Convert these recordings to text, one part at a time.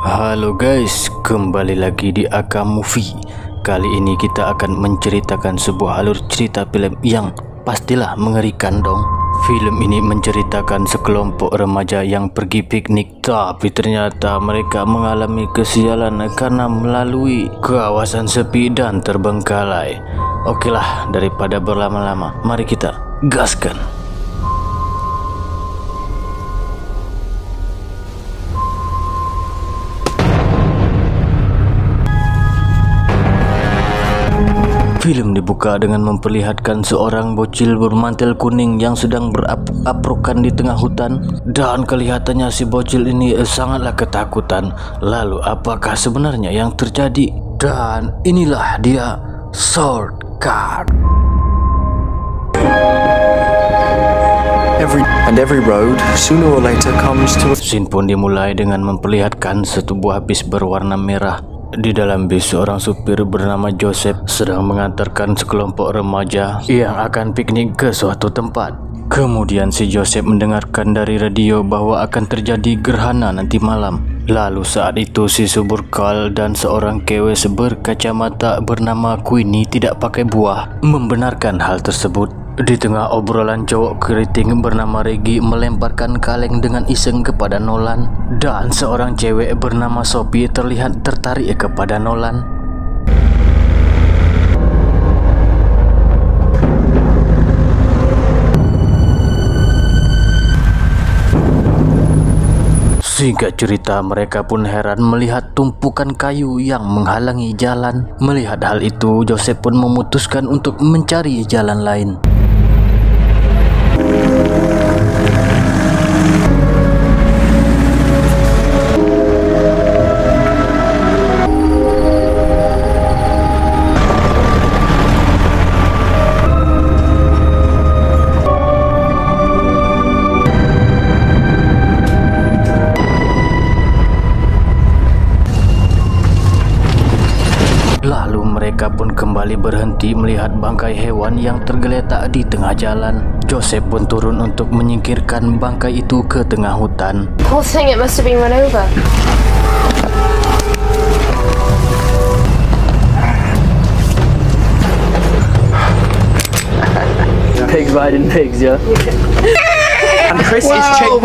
Halo guys, kembali lagi di AK Movie. Kali ini kita akan menceritakan sebuah alur cerita film yang pastilah mengerikan dong. Film ini menceritakan sekelompok remaja yang pergi piknik, tapi ternyata mereka mengalami kesialan karena melalui kawasan sepi dan terbengkalai. Okelah, daripada berlama-lama, mari kita gaskan. Film dibuka dengan memperlihatkan seorang bocil bermantel kuning yang sedang berapruk-aprokan di tengah hutan, dan kelihatannya si bocil ini sangatlah ketakutan. Lalu apakah sebenarnya yang terjadi? Dan inilah dia, Shortcut. Every road sooner or later comes to. Scene pun dimulai dengan memperlihatkan sebuah bis berwarna merah. Di dalam bis, seorang supir bernama Joseph sedang mengantarkan sekelompok remaja yang akan piknik ke suatu tempat. Kemudian si Joseph mendengarkan dari radio bahwa akan terjadi gerhana nanti malam. Lalu saat itu si subur Carl dan seorang kewes berkacamata bernama Queenie tidak pakai buah membenarkan hal tersebut. Di tengah obrolan, cowok keriting bernama Reggie melemparkan kaleng dengan iseng kepada Nolan, dan seorang cewek bernama Sophie terlihat tertarik kepada Nolan. Singkat cerita, mereka pun heran melihat tumpukan kayu yang menghalangi jalan. Melihat hal itu, Joseph pun memutuskan untuk mencari jalan lain. Lalu mereka pun kembali berhenti melihat bangkai hewan yang tergeletak di tengah jalan. Joseph pun turun untuk menyingkirkan bangkai itu ke tengah hutan. Poor thing, it must have been run over. Pigs riding pigs, yeah. And Chris is checking.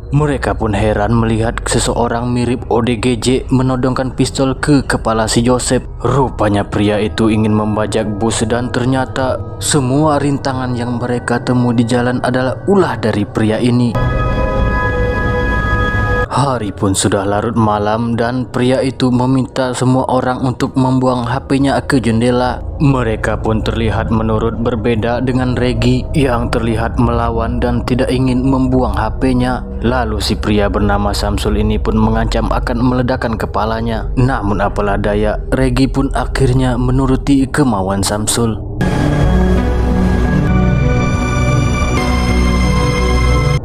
Mereka pun heran melihat seseorang mirip ODGJ menodongkan pistol ke kepala si Joseph. Rupanya pria itu ingin membajak bus, dan ternyata semua rintangan yang mereka temui di jalan adalah ulah dari pria ini. Hari pun sudah larut malam dan pria itu meminta semua orang untuk membuang HP-nya ke jendela. Mereka pun terlihat menurut, berbeda dengan Reggie yang terlihat melawan dan tidak ingin membuang HP-nya. Lalu si pria bernama Samsul ini pun mengancam akan meledakkan kepalanya. Namun apalah daya, Reggie pun akhirnya menuruti kemauan Samsul.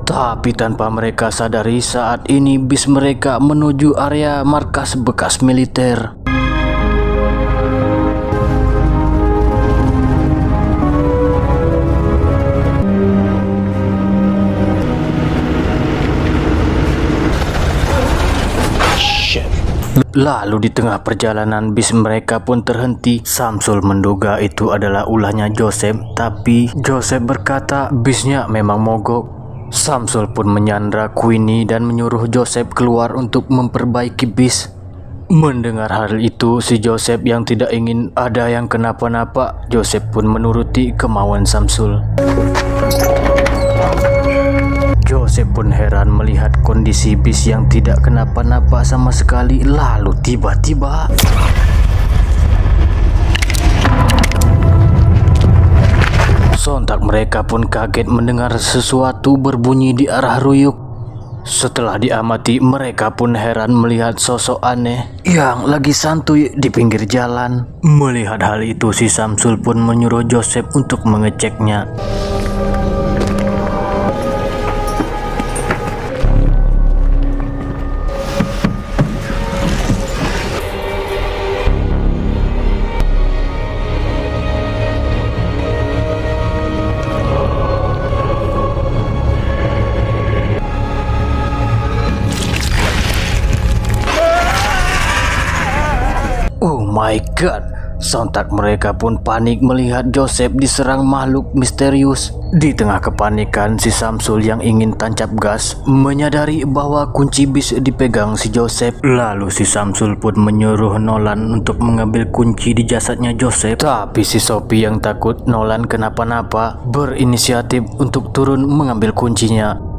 Tapi tanpa mereka sadari, saat ini bis mereka menuju area markas bekas militer. Lalu di tengah perjalanan bis mereka pun terhenti. Samsul menduga itu adalah ulahnya Joseph, tapi Joseph berkata bisnya memang mogok. Samsul pun menyandra Queenie dan menyuruh Joseph keluar untuk memperbaiki bis. Mendengar hal itu, si Joseph yang tidak ingin ada yang kenapa-napa, Joseph pun menuruti kemauan Samsul. Joseph pun heran melihat kondisi bis yang tidak kenapa-napa sama sekali. Lalu tiba-tiba sontak mereka pun kaget mendengar sesuatu berbunyi di arah ruyuk. Setelah diamati, mereka pun heran melihat sosok aneh yang lagi santuy di pinggir jalan. Melihat hal itu, si Samsul pun menyuruh Joseph untuk mengeceknya. my god! Sontak mereka pun panik melihat Joseph diserang makhluk misterius. Di tengah kepanikan, si Samsul yang ingin tancap gas menyadari bahwa kunci bis dipegang si Joseph. Lalu si Samsul pun menyuruh Nolan untuk mengambil kunci di jasadnya Joseph. Tapi si Sophie yang takut Nolan kenapa-napa berinisiatif untuk turun mengambil kuncinya.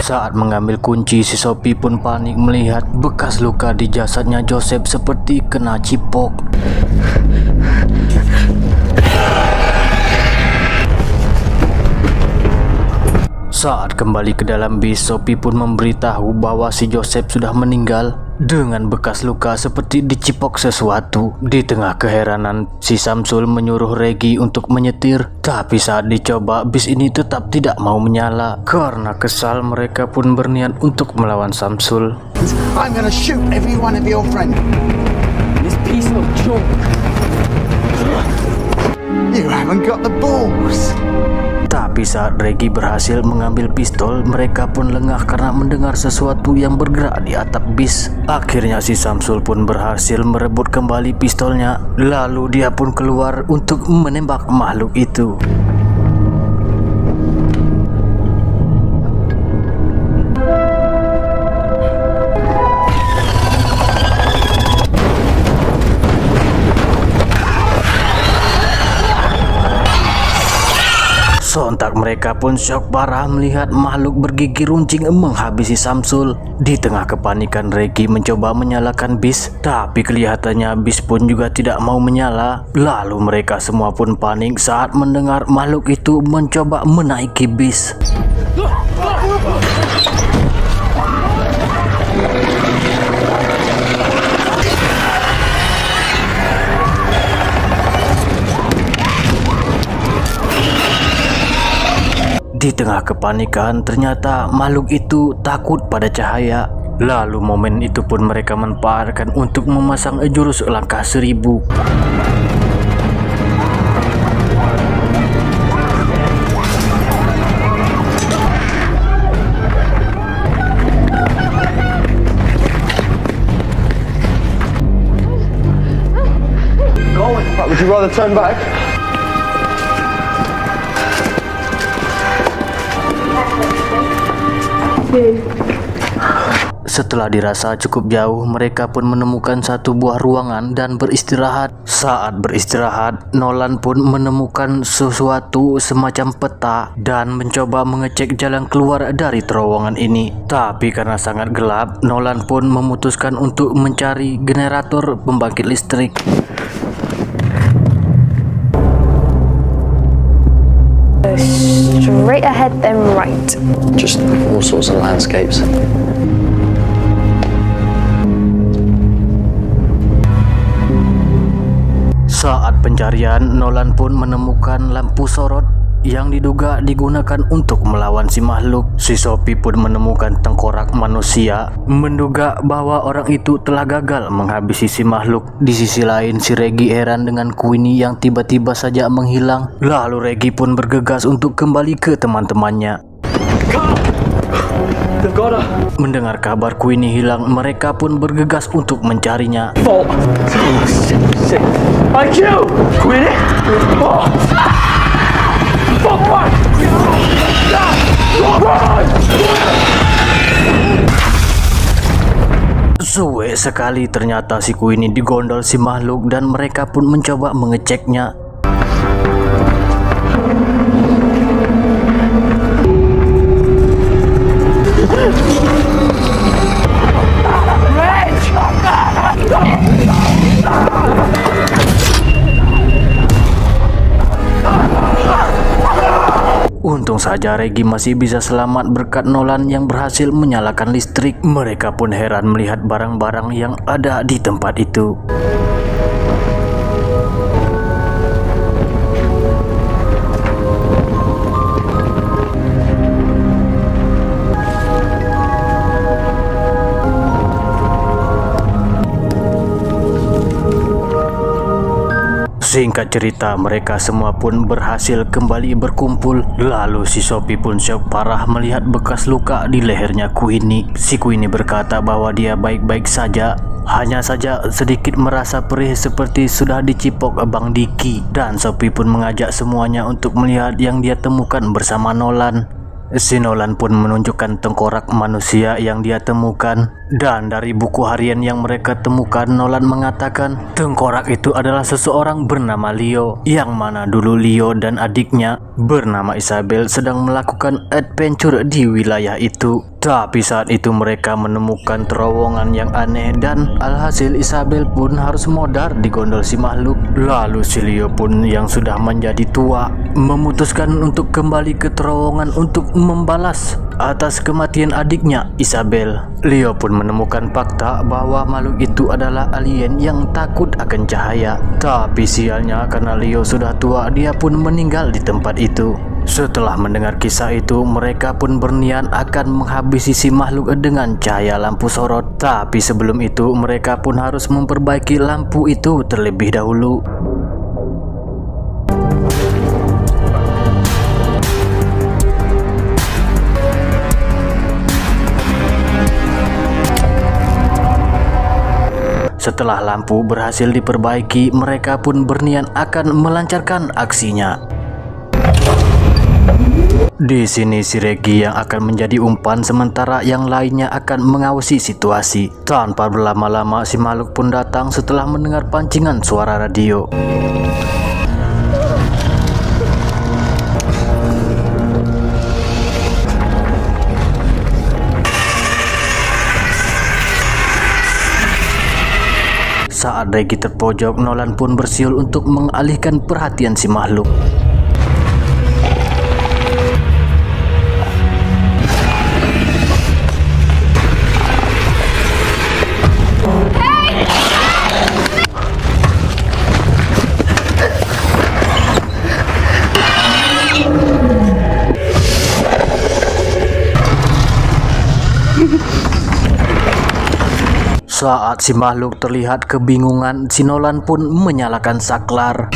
Saat mengambil kunci, si Sophie pun panik melihat bekas luka di jasadnya Joseph seperti kena cipok. Saat kembali ke dalam bis, Sophie pun memberitahu bahwa si Joseph sudah meninggal dengan bekas luka seperti dicipok sesuatu. Di tengah keheranan, si Samsul menyuruh Reggie untuk menyetir. Tapi saat dicoba, bis ini tetap tidak mau menyala. Karena kesal, mereka pun berniat untuk melawan Samsul. I'm gonna shoot every one of your friends. This piece of junk. You haven't got the balls. Tapi saat Reggie berhasil mengambil pistol, mereka pun lengah karena mendengar sesuatu yang bergerak di atap bis. Akhirnya si Samsul pun berhasil merebut kembali pistolnya. Lalu dia pun keluar untuk menembak makhluk itu. Sontak mereka pun syok parah melihat makhluk bergigi runcing menghabisi Samsul. Di tengah kepanikan, Reggie mencoba menyalakan bis, tapi kelihatannya bis pun juga tidak mau menyala. Lalu mereka semua pun panik saat mendengar makhluk itu mencoba menaiki bis. Di tengah kepanikan, ternyata makhluk itu takut pada cahaya. Lalu momen itu pun mereka manfaatkan untuk memasang jurus langkah 1000. Would you rather turn back? Setelah dirasa cukup jauh, mereka pun menemukan satu buah ruangan dan beristirahat. Saat beristirahat, Nolan pun menemukan sesuatu semacam peta dan mencoba mengecek jalan keluar dari terowongan ini. Tapi karena sangat gelap, Nolan pun memutuskan untuk mencari generator pembangkit listrik. Straight ahead, then right. Just all sorts of landscapes. Saat pencarian, Nolan pun menemukan lampu sorot yang diduga digunakan untuk melawan si makhluk. Si Sophie pun menemukan tengkorak manusia, menduga bahwa orang itu telah gagal menghabisi si makhluk. Di sisi lain, si Reggie heran dengan Queenie yang tiba-tiba saja menghilang. Lalu Reggie pun bergegas untuk kembali ke teman-temannya. Mendengar kabar Queenie hilang, mereka pun bergegas untuk mencarinya. IQ! Queenie! Oh. Suwe sekali ternyata si Queenie digondol si makhluk dan mereka pun mencoba mengeceknya. Untung saja Reggie masih bisa selamat berkat Nolan yang berhasil menyalakan listrik. Mereka pun heran melihat barang-barang yang ada di tempat itu. Singkat cerita, mereka semua pun berhasil kembali berkumpul. Lalu si Sophie pun syok parah melihat bekas luka di lehernya Queenie. Si Queenie berkata bahwa dia baik-baik saja, hanya saja sedikit merasa perih seperti sudah dicipok Bang Diki. Dan Sophie pun mengajak semuanya untuk melihat yang dia temukan bersama Nolan. Si Nolan pun menunjukkan tengkorak manusia yang dia temukan. Dan dari buku harian yang mereka temukan, Nolan mengatakan tengkorak itu adalah seseorang bernama Leo, yang mana dulu Leo dan adiknya bernama Isabel sedang melakukan adventure di wilayah itu. Tapi saat itu mereka menemukan terowongan yang aneh dan alhasil Isabel pun harus modar di gondol si makhluk. Lalu si Leo pun yang sudah menjadi tua memutuskan untuk kembali ke terowongan untuk membalas atas kematian adiknya Isabel. Leo pun menemukan fakta bahwa makhluk itu adalah alien yang takut akan cahaya. Tapi sialnya karena Leo sudah tua, dia pun meninggal di tempat itu. Setelah mendengar kisah itu, mereka pun berniat akan menghabisi si makhluk dengan cahaya lampu sorot. Tapi sebelum itu, mereka pun harus memperbaiki lampu itu terlebih dahulu. Setelah lampu berhasil diperbaiki, mereka pun berniat akan melancarkan aksinya. Di sini si Reggie yang akan menjadi umpan, sementara yang lainnya akan mengawasi situasi. Tanpa berlama-lama, si makhluk pun datang setelah mendengar pancingan suara radio. Saat Reggie terpojok, Nolan pun bersiul untuk mengalihkan perhatian si makhluk. Saat si makhluk terlihat kebingungan, si Nolan pun menyalakan saklar.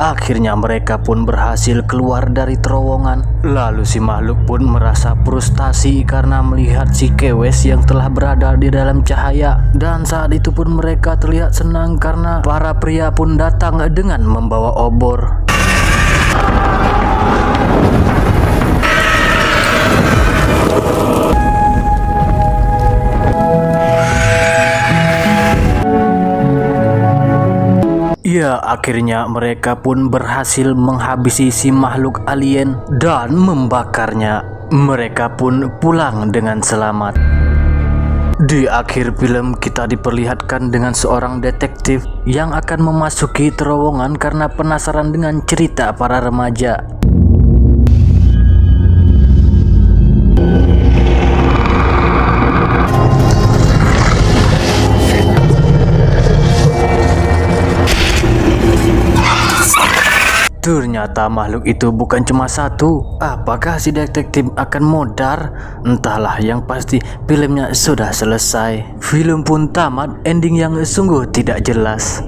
Akhirnya mereka pun berhasil keluar dari terowongan. Lalu si makhluk pun merasa frustasi karena melihat si Kewes yang telah berada di dalam cahaya. Dan saat itu pun mereka terlihat senang karena para pria pun datang dengan membawa obor. Ya, akhirnya mereka pun berhasil menghabisi si makhluk alien dan membakarnya. Mereka pun pulang dengan selamat. Di akhir film kita diperlihatkan dengan seorang detektif yang akan memasuki terowongan karena penasaran dengan cerita para remaja. Ternyata makhluk itu bukan cuma satu. Apakah si detektif akan modar? Entahlah, yang pasti filmnya sudah selesai. Film pun tamat, ending yang sungguh tidak jelas.